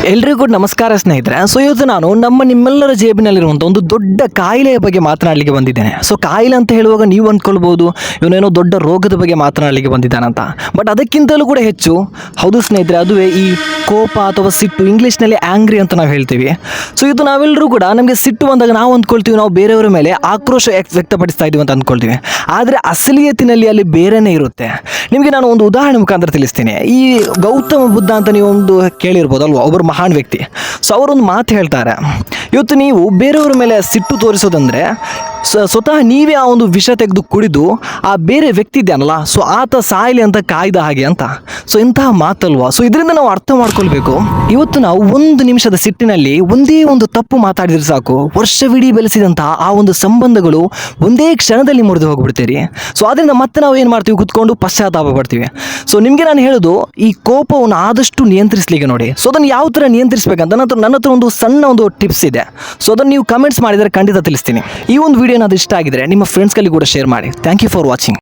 ಎಲ್ರಿಗೂ ಕೂಡ ನಮಸ್ಕಾರ ಸ್ನೇಹಿತರೆ. ಇವತ್ತು ನಾನು ನಿಮ್ಮೆಲ್ಲರ ಜೇಬಿನಲ್ಲಿರುವಂಥ ಒಂದು ದೊಡ್ಡ ಕಾಯಿಲೆಯ ಬಗ್ಗೆ ಮಾತನಾಡಲಿಕ್ಕೆ ಬಂದಿದ್ದೇನೆ. ಕಾಯಿಲೆ ಅಂತ ಹೇಳುವಾಗ ನೀವು ಅಂದ್ಕೊಳ್ಬೋದು ಇವನೇನೋ ದೊಡ್ಡ ರೋಗದ ಬಗ್ಗೆ ಮಾತನಾಡಲಿಕ್ಕೆ ಬಂದಿದ್ದಾನಂತ. ಬಟ್ ಅದಕ್ಕಿಂತಲೂ ಕೂಡ ಹೆಚ್ಚು ಹೌದು ಸ್ನೇಹಿತರೆ, ಅದುವೇ ಈ ಕೋಪ ಅಥವಾ ಸಿಟ್ಟು, ಇಂಗ್ಲೀಷ್ನಲ್ಲಿ ಆ್ಯಂಗ್ರಿ ಅಂತ ನಾವು ಹೇಳ್ತೀವಿ. ಇದು ನಾವೆಲ್ಲರೂ ಕೂಡ ನಮಗೆ ಸಿಟ್ಟು ಬಂದಾಗ ನಾವು ಅಂದ್ಕೊಳ್ತೀವಿ ನಾವು ಬೇರೆಯವರ ಮೇಲೆ ಆಕ್ರೋಶ ವ್ಯಕ್ತಪಡಿಸ್ತಾ ಇದ್ದೀವಿ ಅಂತ ಅಂದ್ಕೊಳ್ತೀವಿ. ಆದರೆ ಅಸಲಿಯತ್ತಿನಲ್ಲಿ ಅಲ್ಲಿ ಬೇರೆಯೇ ಇರುತ್ತೆ. ನಿಮಗೆ ನಾನು ಒಂದು ಉದಾಹರಣೆ ಮುಖಾಂತರ ತಿಳಿಸ್ತೀನಿ. ಈ ಗೌತಮ ಬುದ್ಧ ಅಂತ ನೀವು ಒಂದು ಕೇಳಿರ್ಬೋದಲ್ವ, ಒಬ್ಬರು ಮಹಾನ್ ವ್ಯಕ್ತಿ. ಅವರೊಂದು ಮಾತು ಹೇಳ್ತಾರೆ, ಇವತ್ತು ನೀವು ಬೇರೆಯವರ ಮೇಲೆ ಸಿಟ್ಟು ತೋರಿಸೋದಂದರೆ ಸ್ವತಃ ನೀವೇ ಆ ಒಂದು ವಿಷ ತೆಗೆದು ಕುಡಿದು ಆ ಬೇರೆ ವ್ಯಕ್ತಿ ಇದೆಯಲ್ಲ ಆತ ಸಾಯಲಿ ಅಂತ ಕಾಯ್ದ ಹಾಗೆ ಅಂತ. ಇಂತಹ ಮಾತಲ್ವಾ. ಇದರಿಂದ ನಾವು ಅರ್ಥ ಮಾಡ್ಕೊಳ್ಬೇಕು, ಇವತ್ತು ನಾವು ಒಂದು ನಿಮಿಷದ ಸಿಟ್ಟಿನಲ್ಲಿ ಒಂದೇ ಒಂದು ತಪ್ಪು ಮಾತಾಡಿದ್ರೆ ಸಾಕು, ವರ್ಷವಿಡೀ ಬೆಳೆಸಿದಂತಹ ಆ ಒಂದು ಸಂಬಂಧಗಳು ಒಂದೇ ಕ್ಷಣದಲ್ಲಿ ಮುರಿದು ಹೋಗ್ಬಿಡ್ತೀರಿ. ಅದರಿಂದ ಮತ್ತೆ ನಾವು ಏನು ಮಾಡ್ತೀವಿ, ಕುತ್ಕೊಂಡು ಪಶ್ಚಾತ್ತಾಪ ಪಡ್ತೀವಿ. ನಿಮಗೆ ನಾನು ಹೇಳೋದು, ಈ ಕೋಪವನ್ನು ಆದಷ್ಟು ನಿಯಂತ್ರಿಸಲಿಕ್ಕೆ ನೋಡಿ. ಅದನ್ನು ಯಾವ ಥರ ನಿಯಂತ್ರಿಸಬೇಕಂತ ನನ್ನ ಹತ್ರ ಒಂದು ಸಣ್ಣ ಒಂದು ಟಿಪ್ಸ್ ಇದೆ. ಅದನ್ನು ನೀವು ಕಮೆಂಟ್ಸ್ ಮಾಡಿದರೆ ಖಂಡಿತ ತಿಳಿಸ್ತೀನಿ. ಈ ಒಂದು ವಿಡಿಯೋ ಅದು ಇಷ್ಟ ಆಗಿದ್ರೆ ನಿಮ್ಮ ಫ್ರೆಂಡ್ಸ್ಗಳಿಗೆ ಕೂಡ ಶೇರ್ ಮಾಡಿ. Thank you for watching.